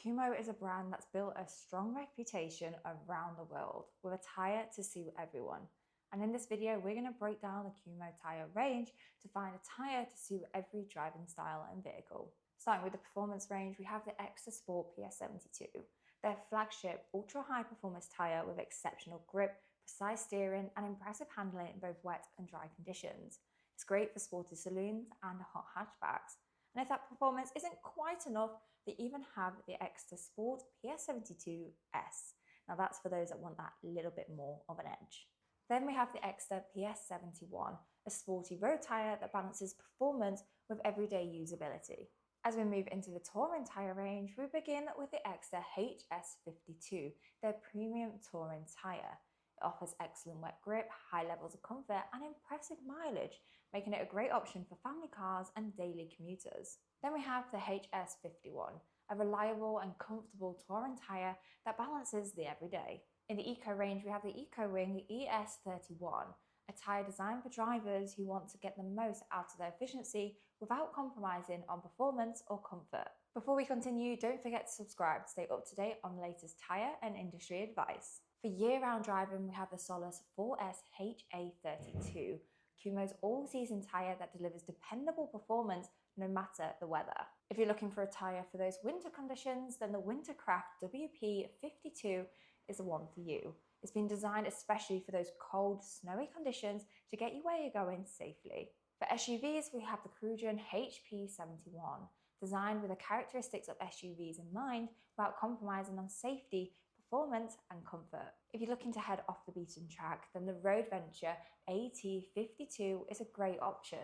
Kumho is a brand that's built a strong reputation around the world with a tyre to suit everyone. And in this video, we're going to break down the Kumho tyre range to find a tyre to suit every driving style and vehicle. Starting with the performance range, we have the Extra Sport PS72, their flagship ultra-high performance tyre with exceptional grip, precise steering and impressive handling in both wet and dry conditions. It's great for sporty saloons and hot hatchbacks. And if that performance isn't quite enough, they even have the Extra Sport PS72S. Now that's for those that want that little bit more of an edge. Then we have the Extra PS71, a sporty road tyre that balances performance with everyday usability. As we move into the touring tyre range, we begin with the Extra HS52, their premium touring tyre. It offers excellent wet grip, high levels of comfort and impressive mileage, making it a great option for family cars and daily commuters. Then we have the HS51, a reliable and comfortable touring tyre that balances the everyday. In the Eco range, we have the Eco Wing ES31, a tyre designed for drivers who want to get the most out of their efficiency without compromising on performance or comfort. Before we continue, don't forget to subscribe to stay up to date on the latest tyre and industry advice. For year-round driving, we have the Solus 4S HA32, Kumho's all-season tyre that delivers dependable performance no matter the weather. If you're looking for a tyre for those winter conditions, then the Wintercraft WP52 is the one for you. It's been designed especially for those cold, snowy conditions to get you where you're going safely. For SUVs, we have the Cruisin HP71, designed with the characteristics of SUVs in mind without compromising on safety, performance and comfort. If you're looking to head off the beaten track, then the Road Venture AT52 is a great option.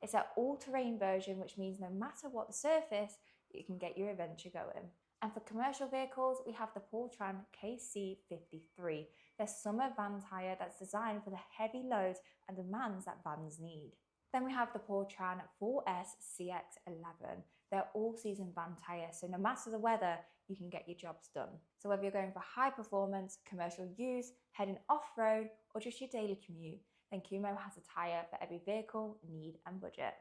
It's an all-terrain version, which means no matter what the surface, you can get your adventure going. And for commercial vehicles, we have the Portran KC53, their summer van tyre that's designed for the heavy loads and demands that vans need. Then we have the Portran 4S CX11, their all-season van tyre, so no matter the weather, you can get your jobs done. So whether you're going for high performance, commercial use, heading off-road, or just your daily commute, then Kumho has a tyre for every vehicle, need and budget.